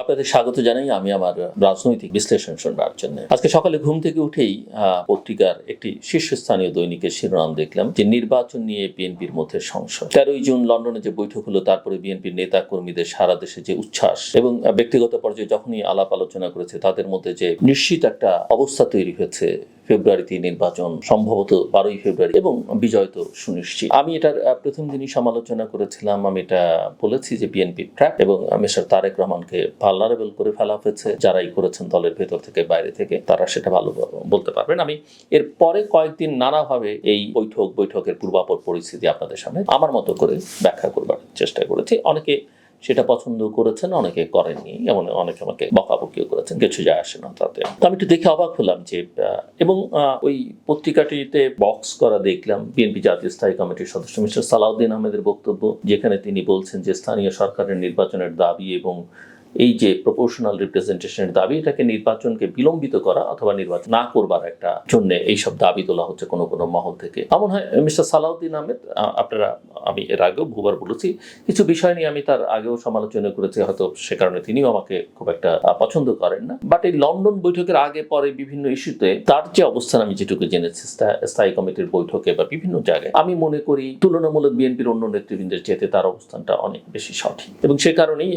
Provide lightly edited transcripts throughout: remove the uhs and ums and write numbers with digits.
আপনাদের স্বাগত জানাই আমি আমার রাজনৈতিক বিশ্লেষণ শুনবার জন্য। আজকে সকালে ঘুম থেকে উঠেই পত্রিকার একটি শীর্ষস্থানীয় দৈনিকের শিরোনাম দেখলাম যে নির্বাচন নিয়ে বিএনপির মধ্যে সংশয়। 13ই জুন লন্ডনে যে বৈঠক হলো, তারপরে বিএনপির নেতা কর্মীদের সারা দেশে যে উচ্ছ্বাস এবং ব্যক্তিগত পর্যায়ে যখনই আলাপ আলোচনা করেছে তাদের মধ্যে যে নিশ্চিত একটা অবস্থা তৈরি হয়েছে, ফেব্রুয়ারিতে নির্বাচন, সম্ভবত 12ই ফেব্রুয়ারি, এবং বিজয় তো সুনিশ্চিত। আমি এটার প্রথম দিনই সমালোচনা করেছিলাম। আমি এটা বলেছি যে বিএনপি ট্র্যাপ এবং মিস্টার তারেক রহমানকে ভালনারেবল করে ফেলা হয়েছে। যারাই করেছেন দলের ভেতর থেকে বাইরে থেকে, তারা সেটা ভালো বলতে পারবেন। আমি এর পরে কয়েকদিন নানাভাবে এই বৈঠকের পূর্বাপর পরিস্থিতি আপনাদের সামনে আমার মতো করে ব্যাখ্যা করবার চেষ্টা করেছি। অনেকে সেটা পছন্দ করেছেন, অনেকে করেননি, এমন অনেকে আমাকে বকাবকিও করেছেন, কিছু যায় আসে না তাতে। তো আমি একটু দেখে অবাক হলাম যে এবং ওই পত্রিকাটিতে বক্স করা দেখলাম বিএনপি জাতীয় স্থায়ী কমিটির সদস্য মিস্টার সালাউদ্দিন আহমেদের বক্তব্য, যেখানে তিনি বলছেন যে স্থানীয় সরকারের নির্বাচনের দাবি এবং এই যে প্রপোর্শনাল রিপ্রেজেন্টেশনের দাবি, এটাকে নির্বাচনকে বিলম্বিত করা অথবা নির্বাচন না করবার একটা জন্য এইসব দাবি তোলা হচ্ছে কোনো কোনো মহল থেকে। এমন হয় মিস্টার সালাউদ্দিন আহমেদ, আপনারা, আমি এর আগেও বহুবার বলেছি, কিছু বিষয় নিয়ে আমি তার আগেও সমালোচনা করেছি, হয়তো সে কারণে তিনিও আমাকে খুব একটা পছন্দ করেন না। বাট এই লন্ডন বৈঠকের আগে পরে বিভিন্ন ইস্যুতে তার যে অবস্থান আমি যেটুকু জেনেছি স্থায়ী কমিটির বৈঠকে বা বিভিন্ন জায়গায়, আমি মনে করি তুলনামূলক বিএনপির অন্য নেতৃবৃন্দের চেয়ে তার অবস্থানটা অনেক বেশি সঠিক। এবং সে কারণেই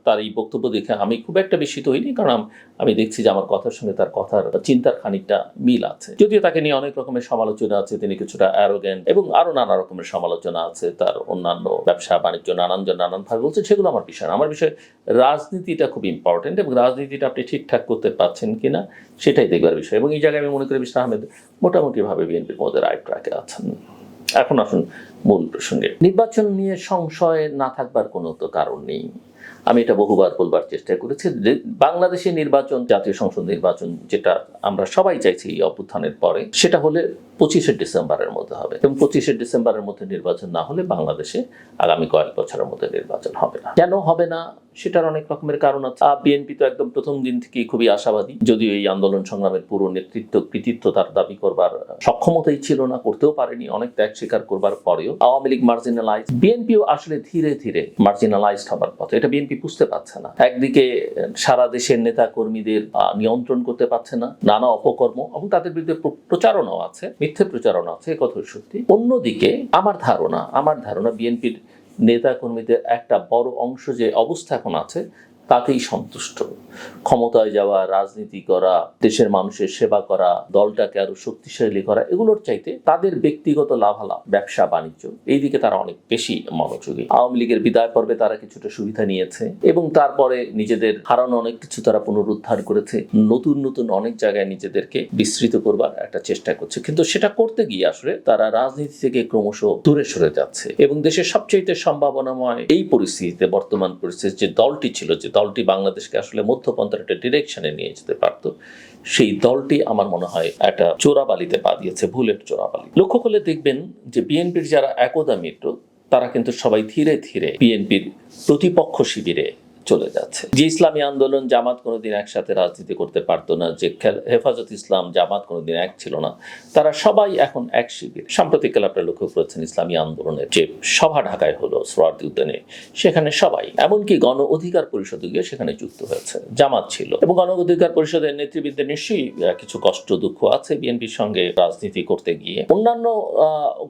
তার এই বক্তব্য দেখে আমি খুব একটা বিস্মিত হইনি, কারণ আমি দেখছি যে আমার কথার সঙ্গে তার কথার চিন্তার খানিকটা মিল আছে। যদিও তাকে নিয়ে অনেক রকমের সমালোচনা আছে, তিনি কিছুটা অ্যারোগেন্ট এবং আরো নানা রকমের সমালোচনা আছে, তার অন্যান্য ব্যবসা বাণিজ্য নানান ভাবে বলছে, সেগুলো আমার বিষয় না। আমার বিষয় রাজনীতিটা খুব ইম্পর্টেন্ট, এবং রাজনীতিটা আপনি ঠিকঠাক করতে পারছেন কিনা সেটাই দেখবার বিষয়। এবং এই জায়গায় আমি মনে করি মিস্টার আহমেদ মোটামুটি ভাবে বিএনপির মধ্যে রাইট ট্র্যাকে আছেন। এখন আসুন মূল প্রসঙ্গে। নির্বাচন নিয়ে সংশয় না থাকবার কোনো তো কারণ নেই। আমি এটা বহুবার বলবার চেষ্টা করেছি যে বাংলাদেশের নির্বাচন, জাতীয় সংসদ নির্বাচন, যেটা আমরা সবাই চাইছি এই অভ্যুত্থানের পরে, সেটা হলে 25শে ডিসেম্বরের মধ্যে হবে। এবং 25শে ডিসেম্বরের মধ্যে নির্বাচন না হলে বাংলাদেশে আগামী কয়েক বছরের মধ্যে নির্বাচন হবে না। কেন হবে না সেটার অনেক রকমের কারণ আছে। বিএনপি তো একদম প্রথম দিন থেকেই খুবই আশাবাদী, যদিও এই আন্দোলন সংগ্রামের পুরো কৃতিত্ব তার দাবি করবার সক্ষমতাই ছিল না, করতেও পারেনি, অনেক ত্যাগ স্বীকার করবার পরেও। আওয়ামী লীগ মার্জিনালাইজ, বিএনপিও আসলে ধীরে ধীরে মার্জিনালাইজড হবার পথে। এটা বিএনপি বুঝতে পারছে না। একদিকে সারা দেশের নেতা কর্মীদের নিয়ন্ত্রণ করতে পারছে না, নানা অপকর্ম এবং তাদের বিরুদ্ধে প্রচারণাও আছে, মিথ্যে প্রচারণা আছে, কথাই সত্যি। অন্যদিকে আমার ধারণা বিএনপির নেতা কর্মীদের একটা বড় অংশ যে অবস্থা এখন আছে তাতেই সন্তুষ্ট। ক্ষমতায় যাওয়া, রাজনীতি করা, দেশের মানুষের সেবা করা, দলটাকে আরো শক্তিশালী করা, এগুলোর চাইতে তাদের ব্যক্তিগত লাভালাভ, ব্যবসা বাণিজ্য, এই দিকে তারা অনেক বেশি মনোযোগী। আওয়ামী লীগের বিদায় পর্বে তারা কিছুটা সুবিধা নিয়েছে এবং তারপরে নিজেদের হারানো অনেক কিছু তারা পুনরুদ্ধার করেছে, নতুন অনেক জায়গায় নিজেদেরকে বিস্তৃত করবার একটা চেষ্টা করছে। কিন্তু সেটা করতে গিয়ে আসলে তারা রাজনীতি থেকে ক্রমশ দূরে সরে যাচ্ছে। এবং দেশের সবচেয়ে সম্ভাবনাময় এই পরিস্থিতিতে, বর্তমান পরিস্থিতি, যে দলটি ছিল, যে দলটি বাংলাদেশকে আসলে মধ্যপন্থার একটা ডিরেকশনে নিয়ে যেতে পারত, সেই দলটি আমার মনে হয় একটা চোরাবালিতে পা দিয়েছে, ভুলের চোরাবালি। লক্ষ্য করলে দেখবেন যে বিএনপির যারা একদা মিত্র, তারা কিন্তু সবাই ধীরে ধীরে বিএনপির প্রতিপক্ষ শিবিরে চলে যাচ্ছে। যে ইসলামী আন্দোলন, জামাত কোনোদিন একসাথে রাজনীতি করতে পারতো না, যে হেফাজত ইসলাম, জামাত কোনোদিন এক ছিল না, তারা সবাই এখন এক শিবির। সাম্প্রতিককালে আপনারা লক্ষ্য করেছেন ইসলামী আন্দোলনের যে সভা ঢাকায় হলো সোহরাওয়ার্দী উদ্যানে, সেখানে সবাই, এমনকি গণ অধিকার পরিষদে গিয়ে সেখানে যুক্ত হয়েছে, জামাত ছিল। এবং গণ অধিকার পরিষদের নেতৃবৃন্দের নিশ্চয়ই কিছু কষ্ট দুঃখ আছে বিএনপির সঙ্গে রাজনীতি করতে গিয়ে। অন্যান্য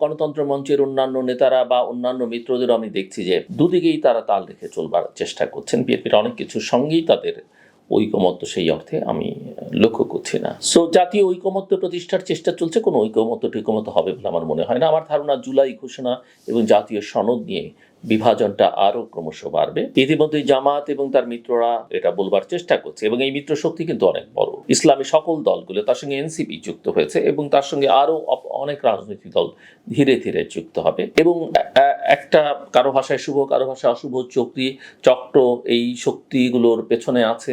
গণতন্ত্র মঞ্চের অন্যান্য নেতারা বা অন্যান্য মিত্রদেরও আমি দেখছি যে দুদিকেই তারা তাল রেখে চলবার চেষ্টা করছেন। বিএনপির অনেক কিছুর সঙ্গেই তাদের ঐকমত্য সেই অর্থে আমি লক্ষ্য করছি না। সো জাতীয় ঐকমত্য প্রতিষ্ঠার চেষ্টা চলছে, কোনো ঐকমত্য হবে বলে আমার মনে হয় না। আমার ধারণা জুলাই ঘোষণা এবং জাতীয় সনদ নিয়ে বিভাজনটা আরো ক্রমশ বাড়বে। ইতিমধ্যে জামাত এবং তার মিত্ররা এটা বলবার চেষ্টা করছে, এবং এই মিত্র শক্তি কিন্তু অনেক বড়। ইসলামী সকল দলগুলো, তার সঙ্গে এনসিপি যুক্ত হয়েছে, এবং তার সঙ্গে আরো অনেক রাজনৈতিক দল ধীরে ধীরে যুক্ত হবে। এবং একটা কারো ভাষায় শুভ, কারো ভাষায় অশুভ চক্র এই শক্তিগুলোর পেছনে আছে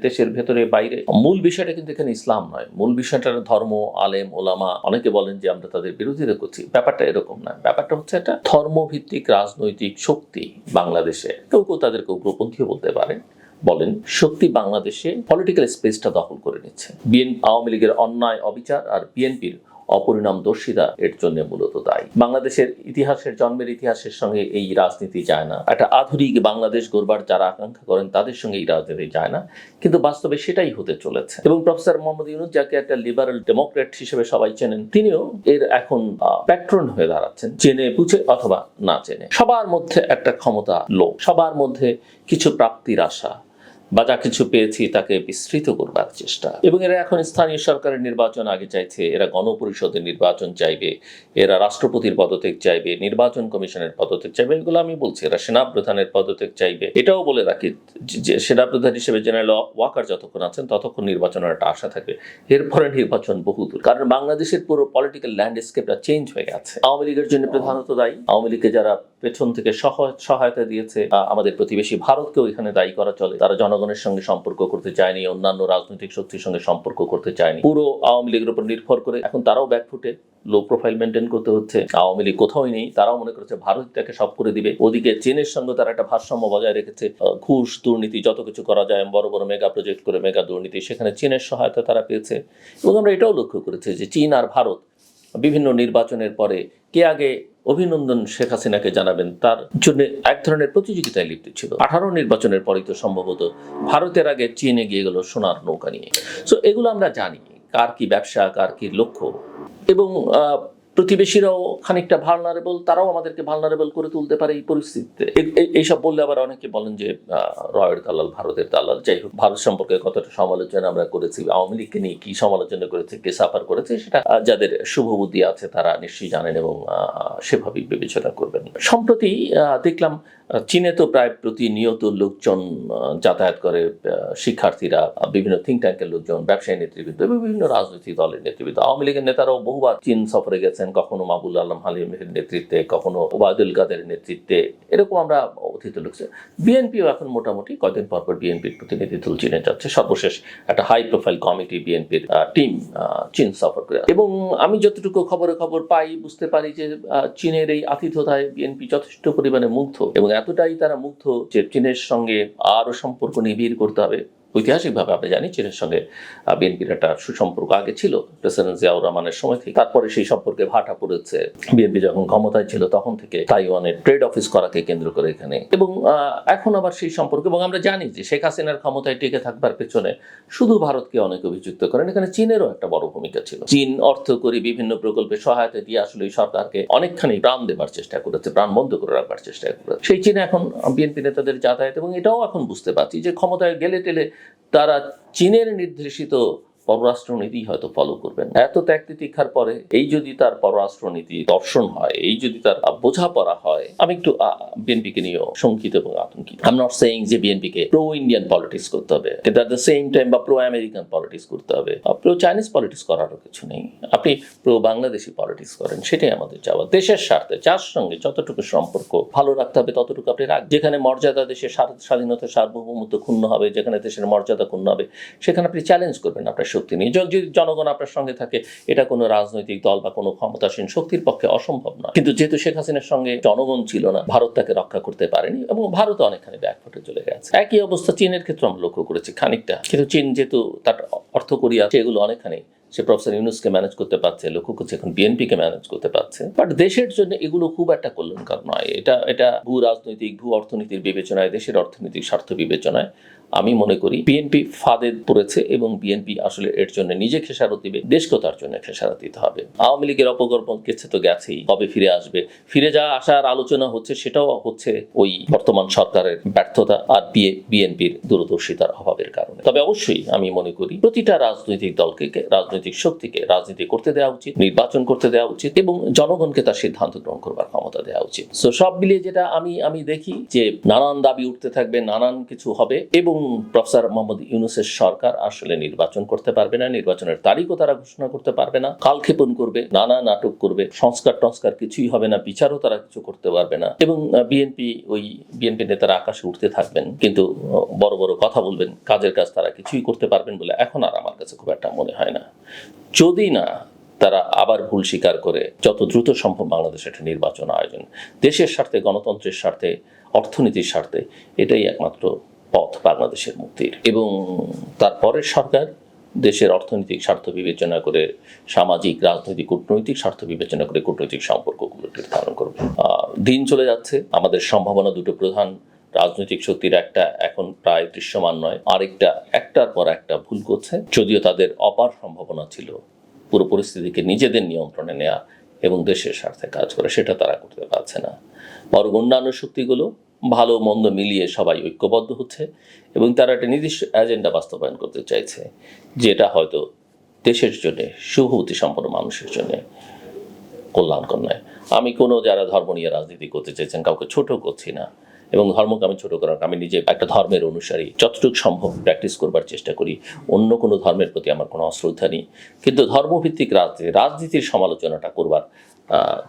দেশের ভেতরে বাইরে। মূল বিষয়টা কিন্তু এখানে ইসলাম নয়, মূল বিষয়টা ধর্ম, আলেম, ওলামা। অনেকে বলেন যে আমরা তাদের বিরোধিতা করছি, ব্যাপারটা এরকম না। ব্যাপারটা হচ্ছে একটা ধর্মভিত্তিক রাজনৈতিক শক্তি বাংলাদেশে, কেউ তাদেরকে উগ্রপন্থীও বলতে পারেন, বলেন, শক্তি বাংলাদেশে পলিটিক্যাল স্পেসটা দখল করে নিচ্ছে। আওয়ামী লীগের অন্যায় অবিচার আর বিএনপির অপরিণামদর্শিতা এর জন্য মূলত দায়ী। বাংলাদেশের ইতিহাসের জন্মের ইতিহাসের সঙ্গে এই রাজনীতি যায় না। একটা আধুনিক বাংলাদেশ গড়বার যারা আকাঙ্ক্ষা করেন তাদের সঙ্গে এই রাজনীতি যায় না, কিন্তু বাস্তবে সেটাই হতে চলেছে। এবং প্রফেসর মোহাম্মদ ইউনূস, যাকে একটা লিবারেল ডেমোক্রেট হিসেবে সবাই চেনেন, তিনিও এর এখন প্যাট্রন হয়ে দাঁড়াচ্ছেন, জেনে বুঝে অথবা না জেনে। সবার মধ্যে একটা ক্ষমতা লোভ, সবার মধ্যে কিছু প্রাপ্তির আশা, বা যা কিছু পেয়েছি তাকে বিস্তৃত করবার চেষ্টা। এবং এরা এখন স্থানীয় সরকারের নির্বাচন আগে চাইছে, এরা গণপরিষদের নির্বাচন চাইবে, এরা রাষ্ট্রপতির পদত্যাগ চাইবে, নির্বাচন কমিশনের পদত্যাগ চাইবে। এগুলো আমি বলছি, এরা সেনাপ্রধানের পদত্যাগ চাইবে। এটাও বলে রাখি যে সেনাপ্রধান হিসেবে জেনারেল ওয়াকার যতক্ষণ আছেন ততক্ষণ নির্বাচনের একটা আশা থাকবে, এরপরে নির্বাচন বহুদূর। কারণ বাংলাদেশের পুরো পলিটিক্যাল ল্যান্ডস্কেপটা চেঞ্জ হয়ে গেছে। আওয়ামী লীগের জন্য প্রধানত দায়ী, আওয়ামী লীগকে যারা পেছন থেকে সহায়তা দিয়েছে, আমাদের প্রতিবেশী ভারতকেও এখানে দায়ী করা চলে। তারা জনগণের সঙ্গে সম্পর্ক করতে চায়নি, অন্যান্য রাজনৈতিক শক্তির সঙ্গে সম্পর্ক করতে চায়নি, পুরো আওয়ামী লীগের উপর নির্ভর করে এখন তারাও ব্যাকফুটে, লো প্রোফাইল মেনটেন করতে হচ্ছে। আওয়ামী লীগ কোথাওই নেই, তারাও মনে করেছে ভারত তাকে সব করে দিবে। ওদিকে চীনের সঙ্গে তারা একটা ভারসাম্য বজায় রেখেছে, ঘুষ দুর্নীতি যত কিছু করা যায়, বড় বড় মেগা প্রজেক্ট করে মেগা দুর্নীতি, সেখানে চীনের সহায়তা তারা পেয়েছে। এবং আমরা এটাও লক্ষ্য করেছি যে চীন আর ভারত বিভিন্ন নির্বাচনের পরে কে আগে অভিনন্দন শেখ হাসিনাকে জানাবেন তার জন্য এক ধরনের প্রতিযোগিতায় লিপ্ত ছিল। 18 নির্বাচনের পরেই তো সম্ভবত ভারতের আগে চীনে গিয়ে গেল সোনার নৌকা নিয়ে। সো এগুলো আমরা জানি কার কি ব্যবসা, কার কি লক্ষ্য। এবং প্রতিবেশীরাও খানিকটা ভালনারেবল, তারাও আমাদেরকে ভালনারেবল করে তুলতে পারে এই পরিস্থিতিতে। এইসব বললে আবার অনেকে বলেন যে রয়ের দালাল, ভারতের দালাল। যাই হোক, ভারত সম্পর্কে কতটা সমালোচনা আমরা করেছি, আওয়ামী লীগকে নিয়ে কি সমালোচনা করেছে, কে সাফার করেছে, সেটা যাদের শুভবুদ্ধি আছে তারা নিশ্চয়ই জানেন এবং সেভাবেই বিবেচনা করবেন। সম্প্রতি দেখলাম চীনে তো প্রায় প্রতিনিয়ত লোকজন যাতায়াত করে, শিক্ষার্থীরা, বিভিন্ন থিঙ্ক ট্যাঙ্কের লোকজন, ব্যবসায়ী নেতৃবৃন্দ এবং বিভিন্ন রাজনৈতিক দলের নেতৃবৃন্দ। আওয়ামী লীগের নেতারাও বহুবার চীন সফরে গেছেন, কখনো মাহবুব আলম হালিমের নেতৃত্বে, কখনো ওবায়দুল কাদের নেতৃত্বে, এরকম আমরা অতীত লোকছে। বিএনপিও এখন মোটামুটি কয়েকদিন পর বিএনপির প্রতিনিধি দল চীনে যাচ্ছে। সর্বশেষ একটা হাই প্রোফাইল কমিটি বিএনপির টিম চীন সফর করে। এবং আমি যতটুকু খবর পাই, বুঝতে পারি যে চীনের এই আতিথ্যতায় বিএনপি যথেষ্ট পরিমাণে মুগ্ধ, এবং এতটাই তারা মুগ্ধ যে চীনের সঙ্গে আরো সম্পর্ক নিবিড় করতে হবে। ঐতিহাসিকভাবে আমরা জানি চীনের সঙ্গে বিএনপির একটা সুসম্পর্ক আগে ছিল প্রেসিডেন্ট জিয়াউর রহমানের সময় থেকে। তারপরে সেই সম্পর্কে ভাটা পড়েছে বিএনপি যখন ক্ষমতায় ছিল তখন থেকে, তাইওয়ানের ট্রেড অফিস করাকে কেন্দ্র করে এখানে। এবং এখন আবার সেই সম্পর্ক, এবং আমরা জানি যে শেখ হাসিনার ক্ষমতায় টিকে থাকবার পেছনে শুধু ভারতকে অনেক অভিযুক্ত করেন, এখানে চীনেরও একটা বড় ভূমিকা ছিল। চীন অর্থ করে বিভিন্ন প্রকল্পে সহায়তা দিয়ে আসলে এই সরকারকে অনেকখানি প্রাণ দেবার চেষ্টা করেছে, প্রাণ বন্ধ করে রাখবার চেষ্টা করেছে। সেই চীনে এখন বিএনপি নেতাদের যাতায়াত, এবং এটাও এখন বুঝতে পারছি যে ক্ষমতায় গেলে টেলে তারা চীনের নির্দেশিত পররাষ্ট্রনীতি হয়তো ফলো করবেন। এত ত্যাগ তিতিক্ষার পরে এই যদি তার পররাষ্ট্রনীতি দর্শন হয়, এই যদি তার বোঝাপড়া হয়, আমি একটু বিএনপিকে নিয়েও শঙ্কিত এবং আতঙ্কিত। আই এম নট সেইং যে বিএনপিকে প্রো ইন্ডিয়ান পলিটিক্স করতে হবে, কিন্তু অ্যাট দ্য সেম টাইম বা প্রো আমেরিকান পলিটিক্স করতে হবে, প্রো চাইনিজ পলিটিক্স করারও কিছু নেই। আপনি প্রো বাংলাদেশি পলিটিক্স করেন, সেটাই আমাদের চাওয়া। দেশের স্বার্থে যার সঙ্গে যতটুকু সম্পর্ক ভালো রাখতে হবে ততটুকু আপনি রাখবেন। যেখানে মর্যাদা, দেশের স্বাধীনতা, সার্বভৌমত্ব ক্ষুণ্ণ হবে, যেখানে দেশের মর্যাদা ক্ষুণ্ণ হবে, সেখানে আপনি চ্যালেঞ্জ করবেন আপনার শক্তি নিয়ে। যদি জনগণ আপনার সঙ্গে থাকে, এটা কোনো রাজনৈতিক দল বা কোনো ক্ষমতাসীন শক্তির পক্ষে অসম্ভব নয়। কিন্তু যেহেতু শেখ হাসিনার সঙ্গে জনগণ ছিল না, ভারত তাকে রক্ষা করতে পারেনি, এবং ভারত অনেকখানি ব্যাকফুটে চলে গেছে। একই অবস্থা চীনের ক্ষেত্রে আমরা লক্ষ্য করেছি খানিকটা, কিন্তু চীন যেহেতু তার অর্থ করিয়া সেগুলো অনেকখানি সে প্রফেসর ইউনূসকে ম্যানেজ করতে পারছে, লক্ষ্য করছে এখন বিএনপিকে ম্যানেজ করতে পারছে। বাট দেশের জন্য এগুলো খুব একটা কল্যাণকর নয়। এটা ভূ রাজনৈতিক, ভূ অর্থনীতির বিবেচনায়, দেশের অর্থনৈতিক স্বার্থ বিবেচনায় আমি মনে করি বিএনপি ফাঁদে পড়েছে, এবং বিএনপি আসলে এর জন্য নিজে খেসারত দিবে, দেশকেও তার জন্য খেসারত দিতে হবে। আওয়ামী লীগের অপকর্ম গেছে তো গেছেই, কবে ফিরে আসবে, ফিরে যা আসার আলোচনা হচ্ছে সেটাও হচ্ছে ওই বর্তমান সরকারের ব্যর্থতা আর বিএনপির দূরদর্শিতার অভাবের কারণে। তবে অবশ্যই আমি মনে করি প্রতিটা রাজনৈতিক দলকে, রাজনৈতিক শক্তিকে রাজনীতি করতে দেওয়া উচিত, নির্বাচন করতে দেওয়া উচিত, এবং জনগণকে তার সিদ্ধান্ত গ্রহণ করবার ক্ষমতা দেওয়া উচিত। সো সব মিলিয়ে যেটা আমি দেখি যে নানান দাবি উঠতে থাকবে, নানান কিছু হবে, এবং প্রফেসর মোহাম্মদ ইউনূসের সরকার আসলে নির্বাচন করতে পারবে না, নির্বাচনের তারিখও তারা ঘোষণা করতে পারবে না, কালক্ষেপণ করবে, নানা নাটক করবে, সংস্কার কিছুই হবে না, বিচারও তারা কিছু করতে পারবে না, এবং বিএনপি নেতারা আকাশে উঠতে থাকবেন, কিন্তু বড় বড় কথা বলবেন, কাজের কাজ তারা কিছুই করতে পারবেন বলে এখন আর আমার কাছে খুব একটা মনে হয় না। যদি না তারা আবার ভুল স্বীকার করে যত দ্রুত সম্ভব বাংলাদেশে একটা নির্বাচন আয়োজন, দেশের স্বার্থে, গণতন্ত্রের স্বার্থে, অর্থনীতির স্বার্থে, এটাই একমাত্র পথ বাংলাদেশের মুক্তির। এবং তারপরের সরকার দেশের অর্থনৈতিক স্বার্থ বিবেচনা করে, সামাজিক, রাজনৈতিক, কূটনৈতিক স্বার্থ বিবেচনা করে কূটনৈতিক সম্পর্কগুলো নির্ধারণ করবে। দিন চলে যাচ্ছে, আমাদের সম্ভাবনা দুটো প্রধান রাজনৈতিক শক্তির, একটা এখন প্রায় দৃশ্যমান নয়, আরেকটা একটার পর একটা ভুল করছে। যদিও তাদের অপার সম্ভাবনা ছিল পুরো পরিস্থিতিকে নিজেদের নিয়ন্ত্রণে নেওয়া এবং দেশের স্বার্থে কাজ করে, সেটা তারা করতে পারছে না। বরং অন্যান্য শক্তিগুলো ভালো মন্দ মিলিয়ে সবাই ঐক্যবদ্ধ হচ্ছে এবং তারা একটা নির্দিষ্ট এজেন্ডা বাস্তবায়ন করতে চাইছে, যেটা হয়তো দেশের জন্য, শুভবুদ্ধি সম্পন্ন মানুষের জন্য কল্যাণকর নয়। আমি কোনো যারা ধর্ম নিয়ে রাজনীতি করতে চাইছেন কাউকে ছোট করছি না, এবং ধর্মকে আমি ছোট করার, আমি নিজে একটা ধর্মের অনুসারী, যতটুকু সম্ভব প্র্যাকটিস করবার চেষ্টা করি। অন্য কোনো ধর্মের প্রতি আমার কোনো অশ্রদ্ধা নেই, কিন্তু ধর্মভিত্তিক রাজনীতির সমালোচনাটা করবার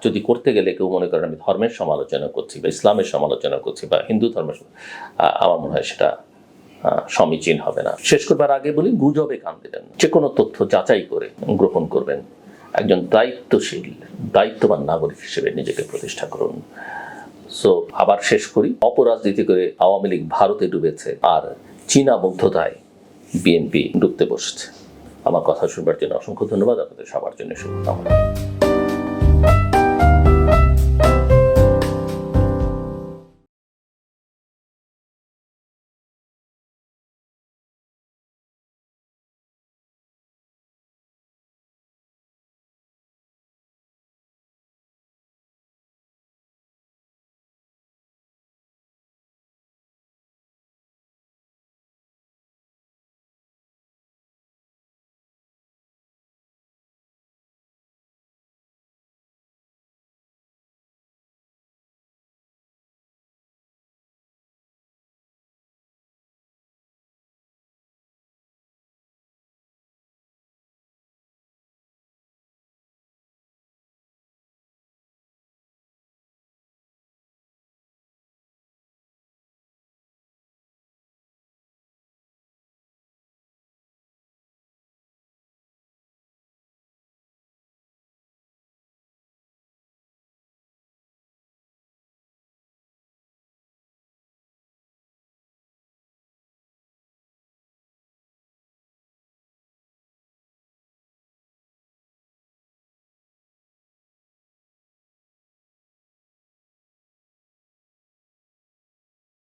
যদি করতে গেলে কেউ মনে করেন আমি ধর্মের সমালোচনা করছি বা ইসলামের সমালোচনা করছি বা হিন্দু ধর্মের, আমার মনে হয় সেটা সমীচীন হবে না। শেষ করবার আগে বলি, গুজবে কান দিবেন না। যে কোনো তথ্য যাচাই করে গ্রহণ করবেন। একজন দায়িত্বশীল, দায়িত্ববান নাগরিক হিসেবে নিজেকে প্রতিষ্ঠা করুন। সো আবার শেষ করি, অপরাজনীতি করে আওয়ামী লীগ ভারতে ডুবেছে আর চীনা মুগ্ধতায় বিএনপি ডুবতে বসছে। আমার কথা শুনবার জন্য অসংখ্য ধন্যবাদ। আপনাদের সবার জন্য শুভকামনা।